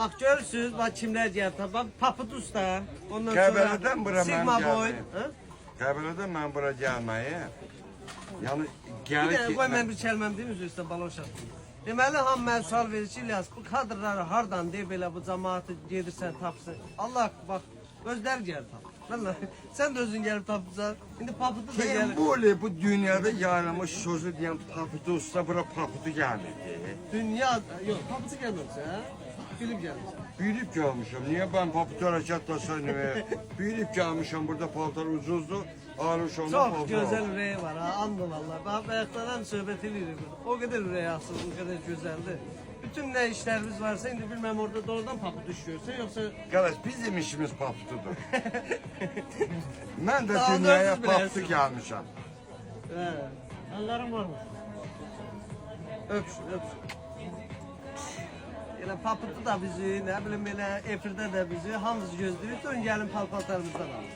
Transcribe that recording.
Bak görürsünüz bak kimler geldi. Bak Paput Usta. Ondan Qəbələdən sonra bura Sigma mən Boy. gəlməyim. Ha? Qəbələdən mən bura gəlməyi. Yəni Bir gəlir de ki, qoy mən bir kəlməm deyim üzrə balon şartı. Deməli ham mən sual verir ki, İlyas bu kadrları hardan deyib belə bu cəmaatı gedirsən tapsın. Allah bax özləri gəlib tap. Vallahi sen de özün gelip tapsan. İndi Paputu da kim gelir. böyle bu dünyada yayılmış sözü deyən paputu usta bura paputu gəlirdi. Dünya yok Paputu gelmemiş ha. Film gelmiş. Büyülüb gəlmişəm. Niyə mən paputu hərəkətlə sənimi? Büyülüb gəlmişəm. Burada paltar ucuzdur. Almışam da Çok paltar. güzel üreği var ha, andı vallahi. Ben ayaklardan söhbet ediyorum. O kadar üreği aslında, o kadar güzeldi. Bütün ne işlerimiz varsa, şimdi bilmem orada doğrudan paput düşüyorsa yoksa... Qardaş, bizim işimiz paputudur. Mən də Daha dünyaya dördüz paputu bilərsən. gəlmişəm. He, Allah'ım var mı? Öpsün, öpsün. Elə paputu da bizi, ne bileyim elə efirdə də bizi, hamımız gözləyir, dön gəlin paltarımızdan alın.